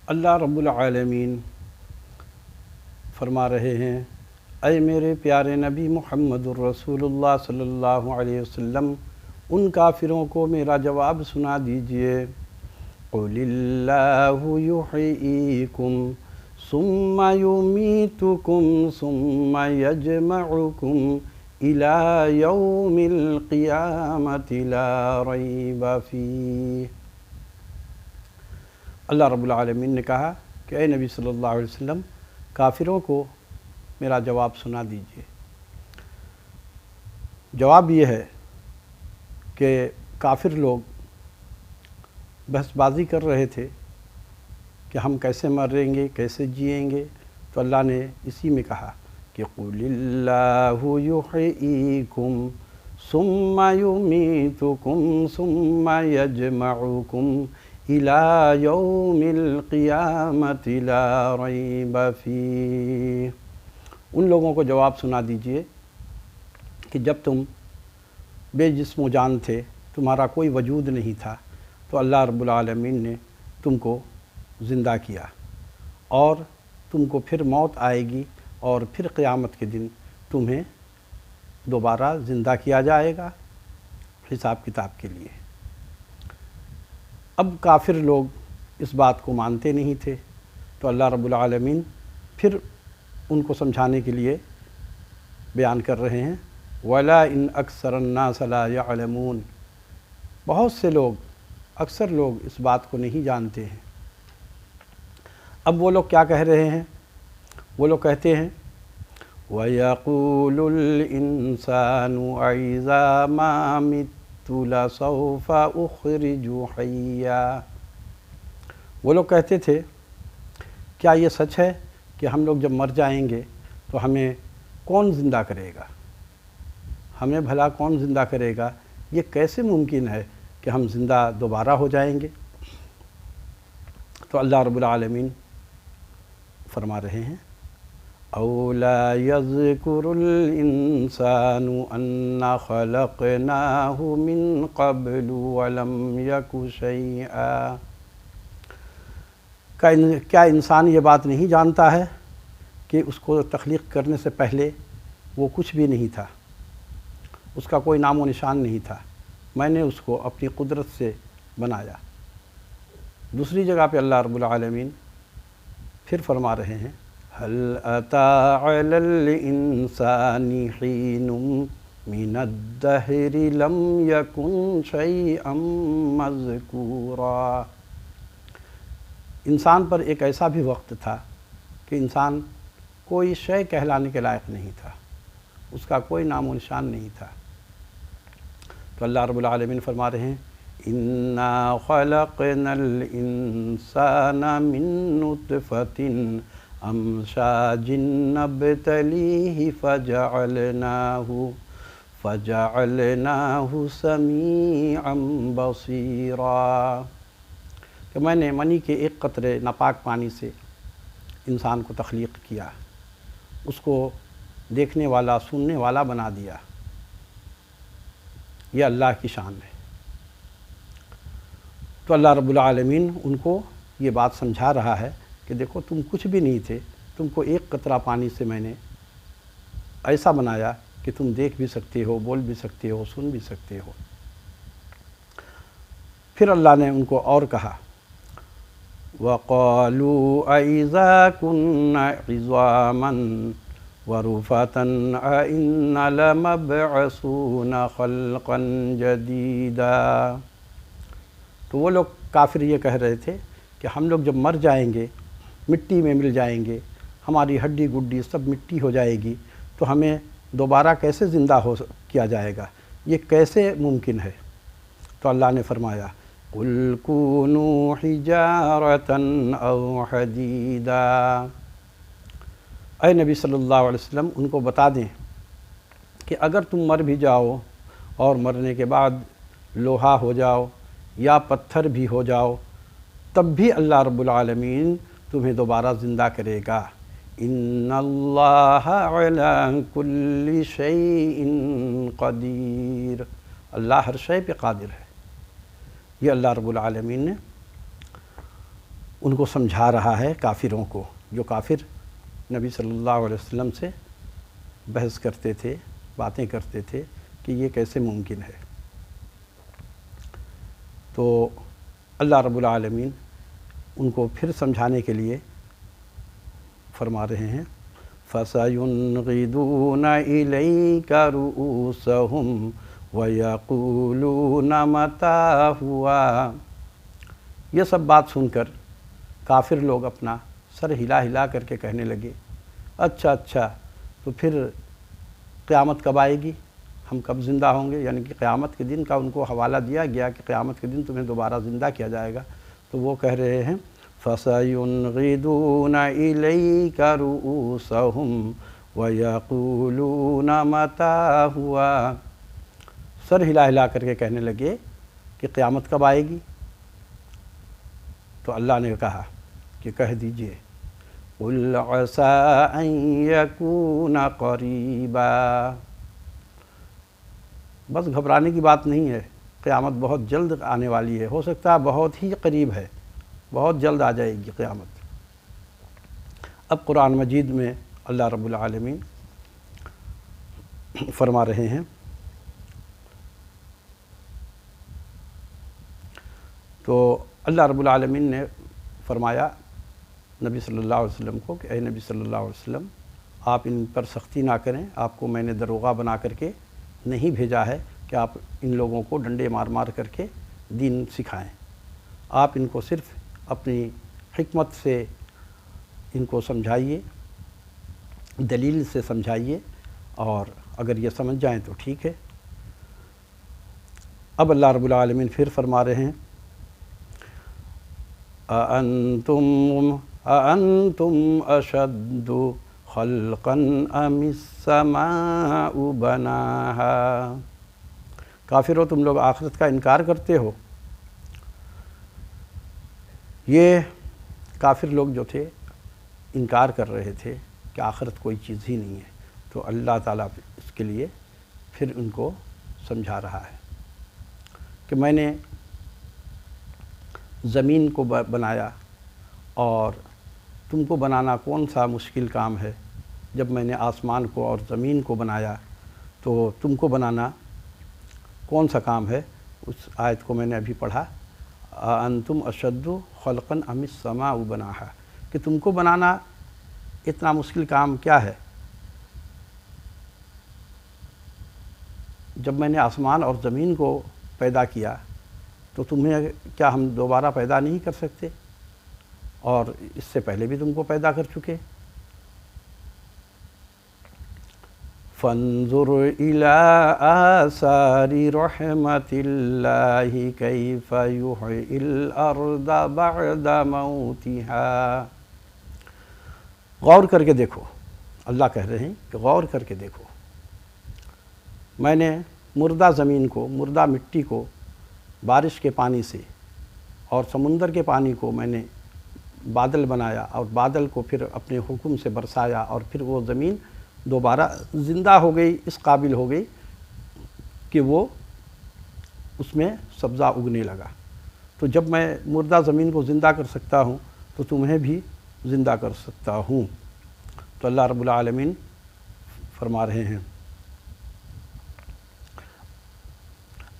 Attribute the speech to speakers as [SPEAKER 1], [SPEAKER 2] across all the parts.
[SPEAKER 1] اللہ رب العالمین فرما رہے ہیں، اے میرے پیارے نبی محمد الرسول اللہ صلی اللہ علیہ وسلم، ان کافروں کو میرا جواب سنا دیجئے۔ قُلِ اللَّهُ يُحْيِيكُمْ ثُمَّ يُمِيتُكُمْ ثُمَّ يَجْمَعُكُمْ إِلَى يَوْمِ الْقِيَامَةِ لَا رَيْبَ فِيهِ۔ اللہ رب العالمین نے کہا کہ اے نبی صلی اللہ علیہ وسلم، کافروں کو میرا جواب سنا دیجئے۔ جواب یہ ہے کہ کافر لوگ بحث بازی کر رہے تھے کہ ہم کیسے مریں گے، کیسے جئیں گے، تو اللہ نے اسی میں کہا کہ قُلِ اللَّهُ يُحْيِيكُمْ ثُمَّ يُمِيتُكُمْ ثُمَّ يَجْمَعُكُمْ إِلَى يَوْمِ الْقِيَامَةِ لَا رَيْبَ فِيهِ۔ ان لوگوں کو جواب سنا دیجئے کہ جب تم بے جسم و جان تھے، تمہارا کوئی وجود نہیں تھا، تو اللہ رب العالمین نے تم کو زندہ کیا، اور تم کو پھر موت آئے گی، اور پھر قیامت کے دن تمہیں دوبارہ زندہ کیا جائے گا حساب کتاب کے لیے۔ اب کافر لوگ اس بات کو مانتے نہیں تھے، تو اللہ رب العالمین پھر ان کو سمجھانے کے لیے بیان کر رہے ہیں، وَلَئِنْ أَكْثَرَ النَّاسَ لَا يَعْلَمُونَ۔ بہت سے لوگ، اکثر لوگ اس بات کو نہیں جانتے ہیں۔ اب وہ لوگ کیا کہہ رہے ہیں؟ وہ لوگ کہتے ہیں وَيَقُولُ الْإِنسَانُ أَإِذَا مَا مِتُّ لَسَوْفَ أُخْرَجُ حَيًّا۔ وہ لوگ کہتے تھے، کیا یہ سچ ہے کہ ہم لوگ جب مر جائیں گے تو ہمیں کون زندہ کرے گا؟ ہمیں بھلا کون زندہ کرے گا؟ یہ کیسے ممکن ہے کہ ہم زندہ دوبارہ ہو جائیں گے؟ تو اللہ رب العالمین فرما رہے ہیں، أَوْلَا يَذْكُرُ الْإِنسَانُ أَنَّا خَلَقْنَاهُ مِنْ قَبْلُ وَلَمْ يَكُ شَيْئًا۔ کیا انسان یہ بات نہیں جانتا ہے کہ اس کو تخلیق کرنے سے پہلے وہ کچھ بھی نہیں تھا، اس کا کوئی نام و نشان نہیں تھا، میں نے اس کو اپنی قدرت سے بنایا۔ دوسری جگہ پہ اللہ رب العالمین پھر فرما رہے ہیں، هل أتى على الإنسان حين من الدهر لم يكن شيئا مذكورا۔ انسان پر ایک ایسا بھی وقت تھا کہ انسان کوئی شے کہلانے کے لائق نہیں تھا، اس کا کوئی نام و نشان نہیں تھا۔ تو اللہ رب العالمین فرما رہے ہیں، إِنَّا خَلَقْنَا الْإِنسَانَ مِن نُطْفَةٍ أَمْشَاجٍ نَبْتَلِيهِ فَجَعَلْنَاهُ سَمِيعًا بَصِيرًا۔ کہ میں نے منی کے ایک قطرے ناپاک پانی سے انسان کو تخلیق کیا، اس کو دیکھنے والا، سننے والا بنا دیا۔ یہ اللہ کی شان ہے۔ تو اللہ رب العالمین ان کو یہ بات سمجھا رہا ہے کہ دیکھو، تم کچھ بھی نہیں تھے، تم کو ایک قطرہ پانی سے میں نے ایسا بنایا کہ تم دیکھ بھی سکتے ہو، بول بھی سکتے ہو، سن بھی سکتے ہو۔ پھر اللہ نے ان کو اور کہا، وَقَالُوا أَإِذَا كُنَّا عِظَامًا وَرُفَاتًا أَإِنَّا لَمَبْعَثُونَ خَلْقًا جَدِيدًا۔ تو وہ لوگ کافر یہ کہہ رہے تھے کہ ہم لوگ جب مر جائیں گے، مٹی میں مل جائیں گے، ہماری ہڈی گڈی سب مٹی ہو جائے گی، تو ہمیں دوبارہ کیسے زندہ کیا جائے گا؟ یہ کیسے ممکن ہے؟ تو اللہ نے فرمایا، قُلْ كُونُوا حِجَارَةً أَوْ حَدِيدًا۔ اے نبی صلی اللہ علیہ وسلم، ان کو بتا دیں کہ اگر تم مر بھی جاؤ اور مرنے کے بعد لوہا ہو جاؤ یا پتھر بھی ہو جاؤ، تب بھی اللہ رب العالمین تمہیں دوبارہ زندہ کرے گا۔ ان اللہ علی کل شیء قدیر۔ اللہ ہر شے پہ قادر ہے۔ یہ اللہ رب العالمین نے ان کو سمجھا رہا ہے کافروں کو، جو کافر نبی صلی اللہ علیہ وسلم سے بحث کرتے تھے، باتیں کرتے تھے کہ یہ کیسے ممکن ہے۔ تو اللہ رب العالمین ان کو پھر سمجھانے کے لیے فرما رہے ہیں فَسَيُنْغِضُونَ إِلَيْكَ رُؤُوسَهُمْ وَيَقُولُونَ مَتَىٰ هُوَ۔ یہ سب بات سن کر کافر لوگ اپنا سر ہلا ہلا کر کے کہنے لگے اچھا تو پھر قیامت کب آئے گی، ہم کب زندہ ہوں گے، یعنی کہ قیامت کے دن کا ان کو حوالہ دیا گیا کہ قیامت کے دن تمہیں دوبارہ زندہ کیا جائے گا۔ تو وہ کہہ رہے ہیں فَسَيُنْغِضُونَ إِلَيْكَ رُؤُوسَهُمْ وَيَقُولُونَ مَتَىٰ هُوَ۔ سر ہلا ہلا کر کے کہنے لگے کہ قیامت کب آئے گی۔ تو اللہ نے کہا کہ کہہ دیجئے قُلْ عَسَىٰ أَن يَكُونَ قَرِيبًا، بس گھبرانے کی بات نہیں ہے، قیامت بہت جلد آنے والی ہے، ہو سکتا ہے بہت ہی قریب ہے، بہت جلد آ جائے گی قیامت۔ اب قرآن مجید میں اللہ رب العالمین فرما رہے ہیں، تو اللہ رب العالمین نے فرمایا نبی صلی اللہ علیہ وسلم کو کہ اے نبی صلی اللہ علیہ وسلم، آپ ان پر سختی نہ کریں، آپ کو میں نے دروغہ بنا کر کے نہیں بھیجا ہے کہ آپ ان لوگوں کو ڈنڈے مار مار کر کے دین سکھائیں، آپ ان کو صرف اپنی حکمت سے ان کو سمجھائیے، دلیل سے سمجھائیے، اور اگر یہ سمجھ جائیں تو ٹھیک ہے۔ اب اللہ رب العالمین پھر فرما رہے ہیں أَأَنْتُمْ أَشَدُّ خَلْقًا أَمِ السَّمَاءُ بَنَاهَا۔ کافرو، تم لوگ آخرت کا انکار کرتے ہو۔ یہ کافر لوگ جو تھے انکار کر رہے تھے کہ آخرت کوئی چیز ہی نہیں ہے، تو اللہ تعالیٰ اس کے لیے پھر ان کو سمجھا رہا ہے کہ میں نے زمین کو بنایا، اور تم کو بنانا کون سا مشکل کام ہے۔ جب میں نے آسمان کو اور زمین کو بنایا تو تم کو بنانا کون سا کام ہے۔ اس آیت کو میں نے ابھی پڑھا، أَأَنْتُمْ أَشَدُّ خَلْقًا أَمِ السَّمَاءُ بَنَاهَا، کہ تم کو بنانا اتنا مشکل کام کیا ہے۔ جب میں نے آسمان اور زمین کو پیدا کیا تو تمہیں کیا ہم دوبارہ پیدا نہیں کر سکتے، اور اس سے پہلے بھی تم کو پیدا کر چکے۔ فانظر إلى آثار رحمة الله كيف يحيي الأرض بعد موتها۔ غور کر کے دیکھو، اللہ کہہ رہے ہیں کہ غور کر کے دیکھو، میں نے مردہ زمین کو، مردہ مٹی کو بارش کے پانی سے، اور سمندر کے پانی کو میں نے بادل بنایا، اور بادل کو پھر اپنے حکم سے برسایا، اور پھر وہ زمین دوبارہ زندہ ہو گئی، اس قابل ہو گئی کہ وہ اس میں سبزہ اگنے لگا۔ تو جب میں مردہ زمین کو زندہ کر سکتا ہوں تو تمہیں بھی زندہ کر سکتا ہوں۔ تو اللہ رب العالمین فرما رہے ہیں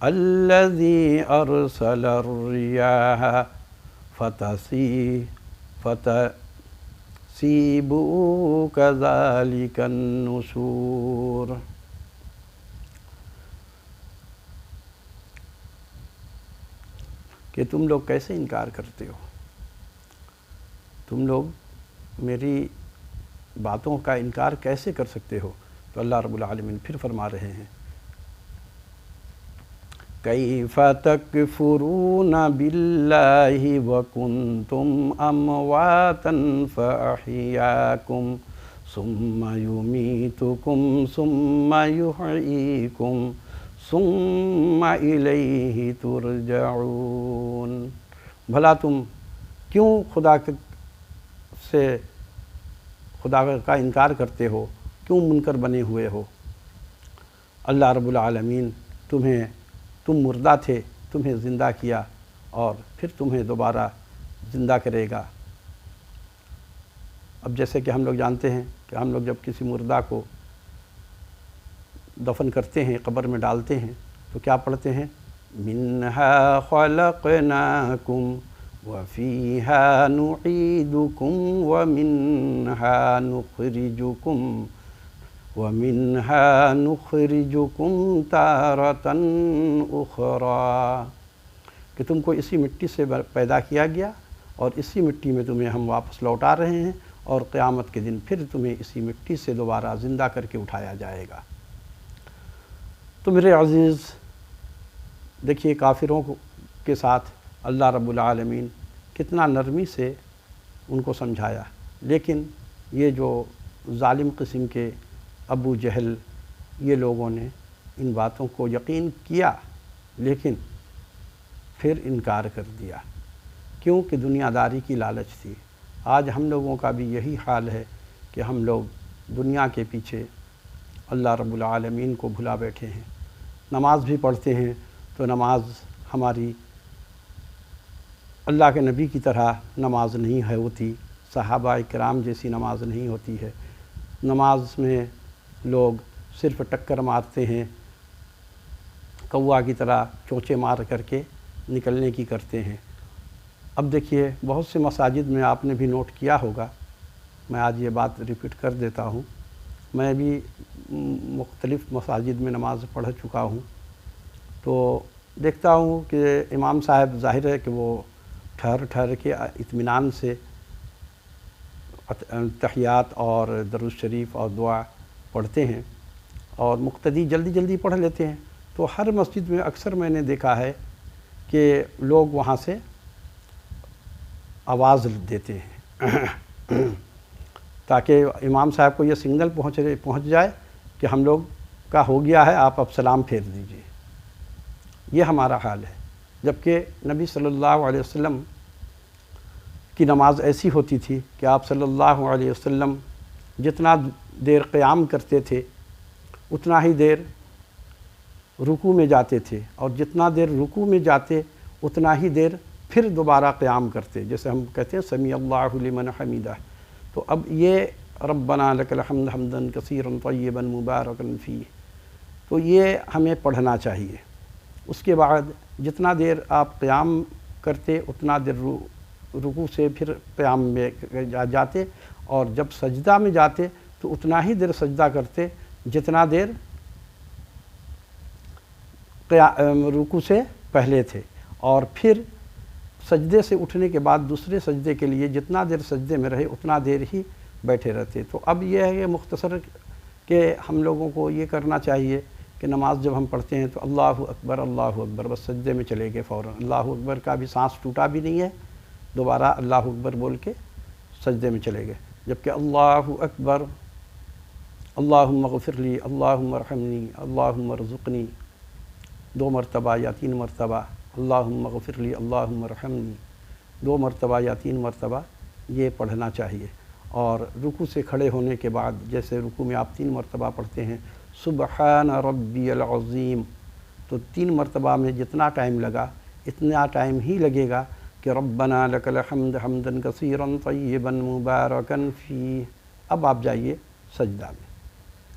[SPEAKER 1] الذی ارسل الریاح فتثیب کذالک النشور۔ کہ تم لوگ کیسے انکار کرتے ہو، تم لوگ میری باتوں کا انکار کیسے کر سکتے ہو۔ تو اللہ رب العالمین پھر فرما رہے ہیں کیف تکفرون باللہ وکنتم امواتا فاحیاکم ثم یمیتکم ثم یحییکم ثم الیہ ترجعون۔ بھلا تم کیوں خدا کا انکار کرتے ہو، کیوں منکر بنے ہوئے ہو۔ اللہ رب العالمین تم مردہ تھے، تمہیں زندہ کیا، اور پھر تمہیں دوبارہ زندہ کرے گا۔ اب جیسے کہ ہم لوگ جانتے ہیں کہ ہم لوگ جب کسی مردہ کو دفن کرتے ہیں، قبر میں ڈالتے ہیں، تو کیا پڑھتے ہیں؟ منہا خلقناکم وفیہا نعیدکم ومنہا نخرجکم تارۃ اخری، کہ تم کو اسی مٹی سے پیدا کیا گیا اور اسی مٹی میں تمہیں ہم واپس لوٹا رہے ہیں، اور قیامت کے دن پھر تمہیں اسی مٹی سے دوبارہ زندہ کر کے اٹھایا جائے گا۔ تو میرے عزیز دیکھیے کافروں کے ساتھ اللہ رب العالمین کتنا نرمی سے ان کو سمجھایا، لیکن یہ جو ظالم قسم کے ابو جہل، یہ لوگوں نے ان باتوں کو یقین کیا لیکن پھر انکار کر دیا، کیونکہ دنیا داری کی لالچ تھی۔ آج ہم لوگوں کا بھی یہی حال ہے کہ ہم لوگ دنیا کے پیچھے اللہ رب العالمین کو بھلا بیٹھے ہیں۔ نماز بھی پڑھتے ہیں تو نماز ہماری اللہ کے نبی کی طرح نماز نہیں ہے ہوتی، صحابہ کرام جیسی نماز نہیں ہوتی ہے۔ نماز میں لوگ صرف ٹکر مارتے ہیں، کوا کی طرح چونچے مار کر کے نکلنے کی کرتے ہیں۔ اب دیکھیے بہت سے مساجد میں آپ نے بھی نوٹ کیا ہوگا، میں آج یہ بات ریپیٹ کر دیتا ہوں، میں بھی مختلف مساجد میں نماز پڑھ چکا ہوں، تو دیکھتا ہوں کہ امام صاحب ظاہر ہے کہ وہ ٹھہر کے اطمینان سے تحیات اور درود شریف اور دعا پڑھتے ہیں، اور مقتدی جلدی جلدی پڑھ لیتے ہیں۔ تو ہر مسجد میں اکثر میں نے دیکھا ہے کہ لوگ وہاں سے آواز دیتے ہیں تاکہ امام صاحب کو یہ سگنل پہنچ جائے کہ ہم لوگ کا ہو گیا ہے، آپ اب سلام پھیر دیجئے۔ یہ ہمارا حال ہے، جبکہ نبی صلی اللہ علیہ وسلم کی نماز ایسی ہوتی تھی کہ آپ صلی اللہ علیہ وسلم جتنا دیر قیام کرتے تھے اتنا ہی دیر رکوع میں جاتے تھے، اور جتنا دیر رکوع میں جاتے اتنا ہی دیر پھر دوبارہ قیام کرتے، جیسے ہم کہتے ہیں سمیع اللہ لمن حمیدہ۔ تو اب یہ ربنا لک الحمد حمدا کثیرا طیبا مبارکا فیہ، تو یہ ہمیں پڑھنا چاہیے۔ اس کے بعد جتنا دیر آپ قیام کرتے اتنا دیر رکوع سے پھر قیام میں جاتے، اور جب سجدہ میں جاتے تو اتنا ہی دیر سجدہ کرتے جتنا دیر رکوع سے پہلے تھے، اور پھر سجدے سے اٹھنے کے بعد دوسرے سجدے کے لیے جتنا دیر سجدے میں رہے اتنا دیر ہی بیٹھے رہتے۔ تو اب یہ ہے کہ مختصر کہ ہم لوگوں کو یہ کرنا چاہیے کہ نماز جب ہم پڑھتے ہیں تو اللہ اکبر بس سجدے میں چلے گئے فوراً، اللہ اکبر کا بھی سانس ٹوٹا بھی نہیں ہے، دوبارہ اللہ اکبر بول کے سجدے میں چلے گئے، جبکہ اللہ اکبر اللہم اغفر لی، اللہم ارحمنی، اللہم ارزقنی 2 مرتبہ یا 3 مرتبہ، اللہم اغفر لی، اللہم ارحمنی 2 مرتبہ یا 3 مرتبہ یہ پڑھنا چاہیے۔ اور رکوع سے کھڑے ہونے کے بعد جیسے رکوع میں آپ 3 مرتبہ پڑھتے ہیں سبحان ربی العظیم، تو 3 مرتبہ میں جتنا ٹائم لگا اتنا ٹائم ہی لگے گا کہ ربنا لک الحمد حمدا کثیرا طیبا مبارکا فیہ۔ اب آپ جائیے سجدہ میں،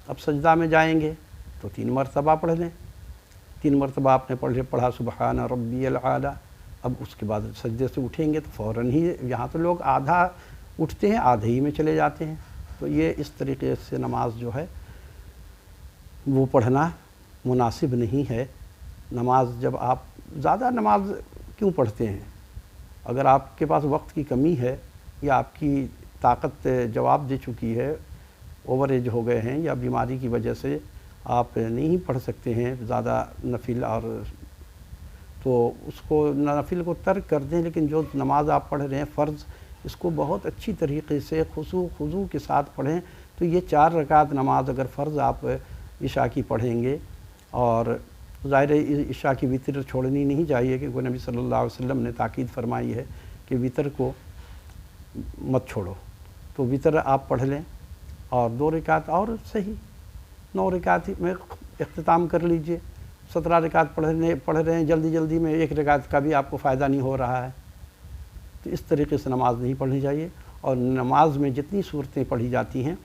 [SPEAKER 1] اب سجدہ میں جائیں گے تو 3 مرتبہ پڑھ لیں، 3 مرتبہ آپ نے پڑھا سبحان ربی الاعلیٰ، اب اس کے بعد سجدے سے اٹھیں گے تو فوراً ہی، یہاں تو لوگ آدھا اٹھتے ہیں آدھے ہی میں چلے جاتے ہیں۔ تو یہ اس طریقے سے نماز جو ہے وہ پڑھنا مناسب نہیں ہے۔ نماز جب آپ زیادہ نماز کیوں پڑھتے ہیں؟ اگر آپ کے پاس وقت کی کمی ہے یا آپ کی طاقت جواب دے چکی ہے، اوور ایج ہو گئے ہیں یا بیماری کی وجہ سے آپ نہیں پڑھ سکتے ہیں زیادہ نفل، اور تو اس کو نفل کو ترک کر دیں، لیکن جو نماز آپ پڑھ رہے ہیں فرض، اس کو بہت اچھی طریقے سے خضوع کے ساتھ پڑھیں۔ تو یہ 4 رکعت نماز اگر فرض آپ عشاء کی پڑھیں گے، اور ظاہر عشاء کی وتر چھوڑنی نہیں چاہیے، کیونکہ نبی صلی اللہ علیہ وسلم نے تاکید فرمائی ہے کہ وتر کو مت چھوڑو، تو وتر آپ پڑھ لیں، اور 2 رکعت اور صحیح 9 رکعت میں اختتام کر لیجئے۔ 17 رکعت پڑھ رہے ہیں جلدی جلدی میں، 1 رکعت کا بھی آپ کو فائدہ نہیں ہو رہا ہے، تو اس طریقے سے نماز نہیں پڑھنی چاہیے، اور نماز میں جتنی صورتیں پڑھی جاتی ہیں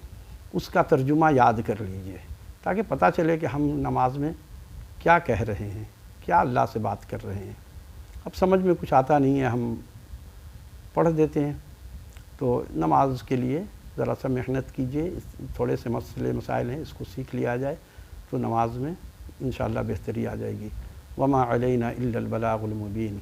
[SPEAKER 1] اس کا ترجمہ یاد کر لیجئے تاکہ پتہ چلے کہ ہم نماز میں کیا کہہ رہے ہیں، کیا اللہ سے بات کر رہے ہیں۔ اب سمجھ میں کچھ آتا نہیں ہے، ہم پڑھ دیتے ہیں، تو نماز کے لیے ذرا سا محنت کیجئے، تھوڑے سے مسائل ہیں، اس کو سیکھ لیا جائے تو نماز میں انشاءاللہ بہتری آ جائے گی۔ وما علینا الا البلاغ المبین۔